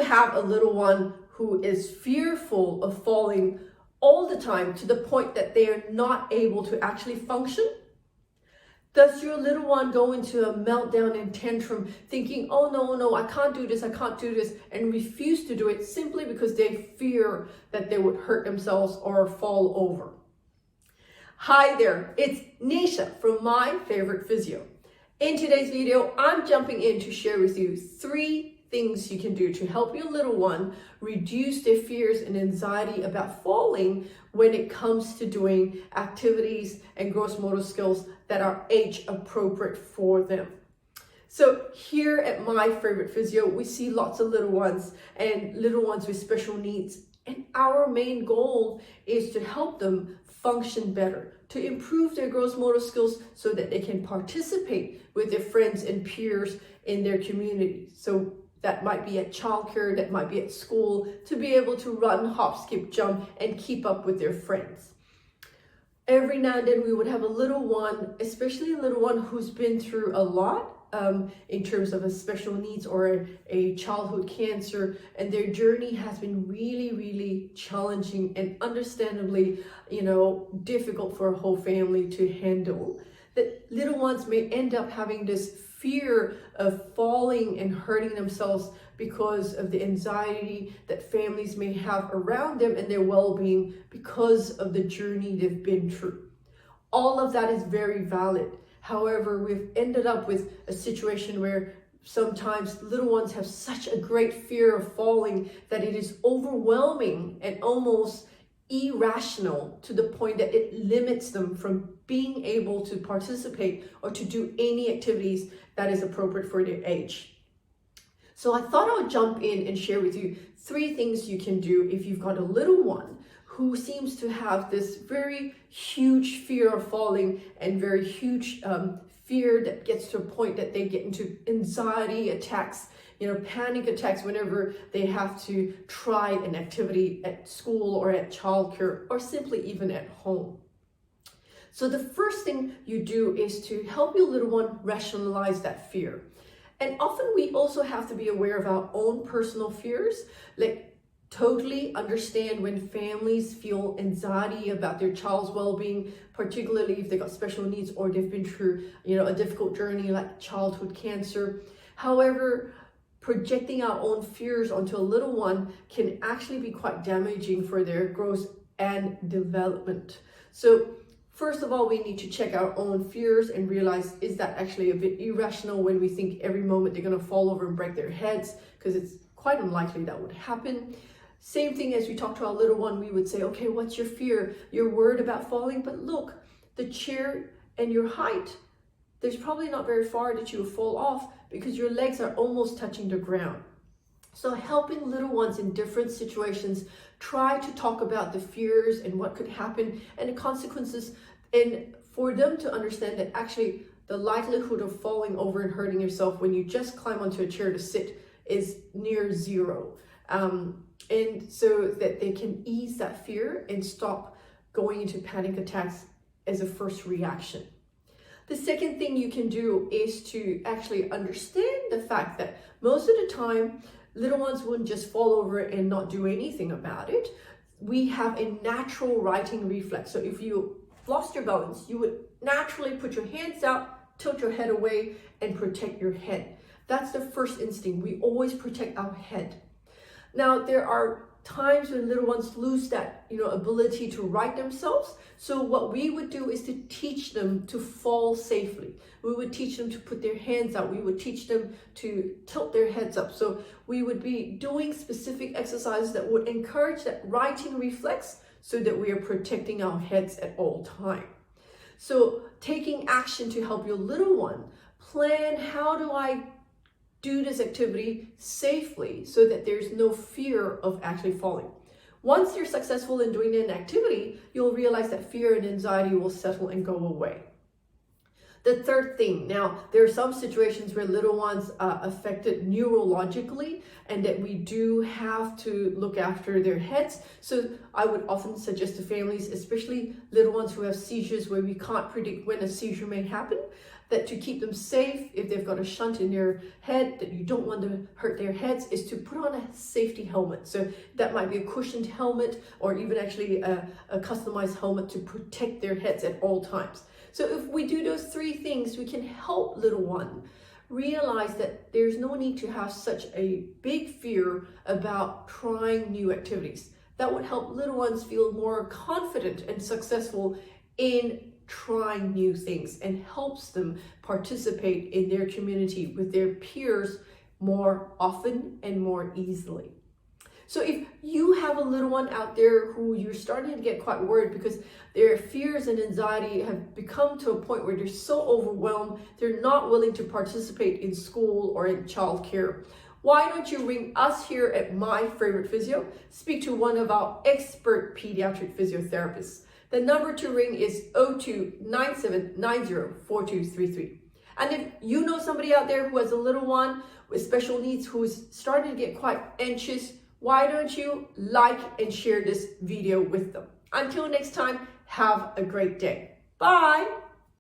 have a little one who is fearful of falling all the time to the point that they are not able to actually function? Does your little one go into a meltdown and tantrum thinking, oh no, I can't do this, and refuse to do it simply because they fear that they would hurt themselves or fall over? Hi there, it's Neesha from My Favorite Physio. In today's video, I'm jumping in to share with you 3 things you can do to help your little one reduce their fears and anxiety about falling when it comes to doing activities and gross motor skills that are age appropriate for them. So here at My Favorite Physio, we see lots of little ones and little ones with special needs. And our main goal is to help them function better, to improve their gross motor skills so that they can participate with their friends and peers in their community. So that might be at childcare, that might be at school, to be able to run, hop, skip, jump, and keep up with their friends. Every now and then we would have a little one, especially a little one who's been through a lot in terms of a special needs or a childhood cancer, and their journey has been really challenging and understandably, difficult for a whole family to handle. That little ones may end up having this fear of falling and hurting themselves because of the anxiety that families may have around them and their well-being because of the journey they've been through. All of that is very valid. However, we've ended up with a situation where sometimes little ones have such a great fear of falling that it is overwhelming and almost irrational to the point that it limits them from being able to participate or to do any activities that is appropriate for their age. So I thought I would jump in and share with you 3 things you can do if you've got a little one who seems to have this very huge fear of falling and very huge fear that gets to a point that they get into anxiety attacks, panic attacks whenever they have to try an activity at school or at childcare or simply even at home. So the first thing you do is to help your little one rationalize that fear. And often we also have to be aware of our own personal fears, like totally understand when families feel anxiety about their child's well-being, particularly if they've got special needs or they've been through, a difficult journey like childhood cancer. However, projecting our own fears onto a little one can actually be quite damaging for their growth and development. So first of all, we need to check our own fears and realize, is that actually a bit irrational when we think every moment they're going to fall over and break their heads? Because it's quite unlikely that would happen. Same thing as we talk to our little one, we would say, okay, what's your fear? You're worried about falling, but look, the chair and your height, there's probably not very far that you will fall off because your legs are almost touching the ground. So helping little ones in different situations, try to talk about the fears and what could happen and the consequences, and for them to understand that actually the likelihood of falling over and hurting yourself when you just climb onto a chair to sit is near 0. And so that they can ease that fear and stop going into panic attacks as a first reaction. The second thing you can do is to actually understand the fact that most of the time, little ones wouldn't just fall over and not do anything about it. We have a natural righting reflex. So if you lost your balance, you would naturally put your hands out, tilt your head away, and protect your head. That's the first instinct. We always protect our head. Now, there are times when little ones lose that, ability to right themselves. So what we would do is to teach them to fall safely. We would teach them to put their hands out. We would teach them to tilt their heads up. So we would be doing specific exercises that would encourage that righting reflex so that we are protecting our heads at all time. So taking action to help your little one plan, how do I do this activity safely so that there's no fear of actually falling. Once you're successful in doing an activity, you'll realize that fear and anxiety will settle and go away. The third thing, now there are some situations where little ones are affected neurologically and that we do have to look after their heads. So I would often suggest to families, especially little ones who have seizures where we can't predict when a seizure may happen, that to keep them safe, if they've got a shunt in their head, that you don't want to hurt their heads, is to put on a safety helmet. So that might be a cushioned helmet, or even actually a customized helmet to protect their heads at all times. So if we do those 3 things, we can help little one realize that there's no need to have such a big fear about trying new activities. That would help little ones feel more confident and successful in trying new things, and helps them participate in their community with their peers more often and more easily. So if you have a little one out there who you're starting to get quite worried because their fears and anxiety have become to a point where they're so overwhelmed, they're not willing to participate in school or in childcare, why don't you ring us here at My Favorite Physio, speak to one of our expert pediatric physiotherapists. The number to ring is 02-9790-4233. And if you know somebody out there who has a little one with special needs who's starting to get quite anxious, why don't you like and share this video with them? Until next time, have a great day. Bye.